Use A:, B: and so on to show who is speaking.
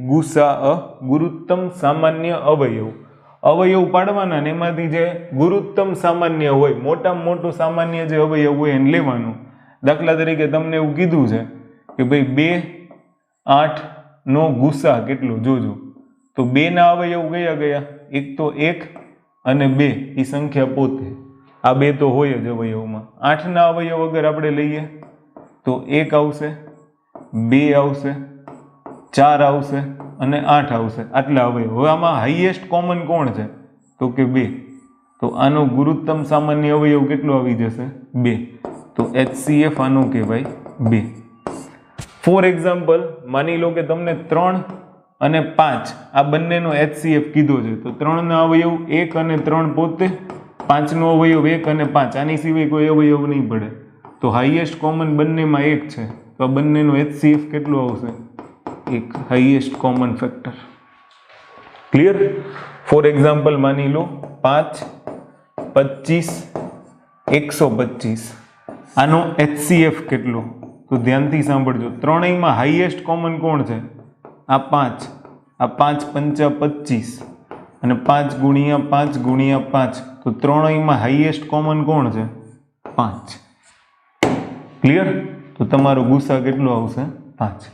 A: ગુસા ગુરુત્તમ સામાન્ય અવયવ. અવયવ પાડવાના ને એમાંથી જે ગુરુત્તમ સામાન્ય હોય, મોટામાં મોટું સામાન્ય જે અવયવ હોય એને લેવાનું. દાખલા તરીકે તમને એવું કીધું છે કે ભાઈ 2 8 નો ગુસા કેટલો જોજો. તો 2 ના અવયવ કયા કયા? એક તો 1 અને 2 એ સંખ્યા પોતે, આ 2 તો હોય જ અવયવમાં. 8 ના અવયવ અગર આપણે લઈએ તો 1 આવશે, 2 આવશે, 4 આવશે અને 8 આવશે. આટલા અવયવ. હવે આમાં હાઈએસ્ટ કોમન કોણ છે? તો કે 2. તો આનો ગુરુત્તમ સામાન્ય અવયવ કેટલો આવી જશે? 2. તો HCF આનો કહેવાય 2. ફોર એક્ઝામ્પલ, માની લો કે તમને 3 અને 5 આ બંનેનો HCF કીધો છે. તો 3 ના અવયવ 1 અને 3 પોતે, 5 નો અવયવ 1 અને 5, આની સિવાય કોઈ અવયવ નહીં પડે. તો હાઈએસ્ટ કોમન બંનેમાં 1 છે. તો આ બંનેનો HCF કેટલો આવશે? 1. Highest common factor. Clear? For example માની લો 5 25 125, આનો HCF કેટલો? તો ધ્યાનથી સાંભળજો. ત્રણેયમાં હાઈએસ્ટ કોમન કોણ છે? આ 5. આ 5 5 25 અને 5 ગુણ્યા 5 ગુણ્યા 5. તો ત્રણેયમાં હાઈએસ્ટ કોમન કોણ છે? 5. ક્લિયર? તો તમારો ગુસા કેટલો આવશે? 5.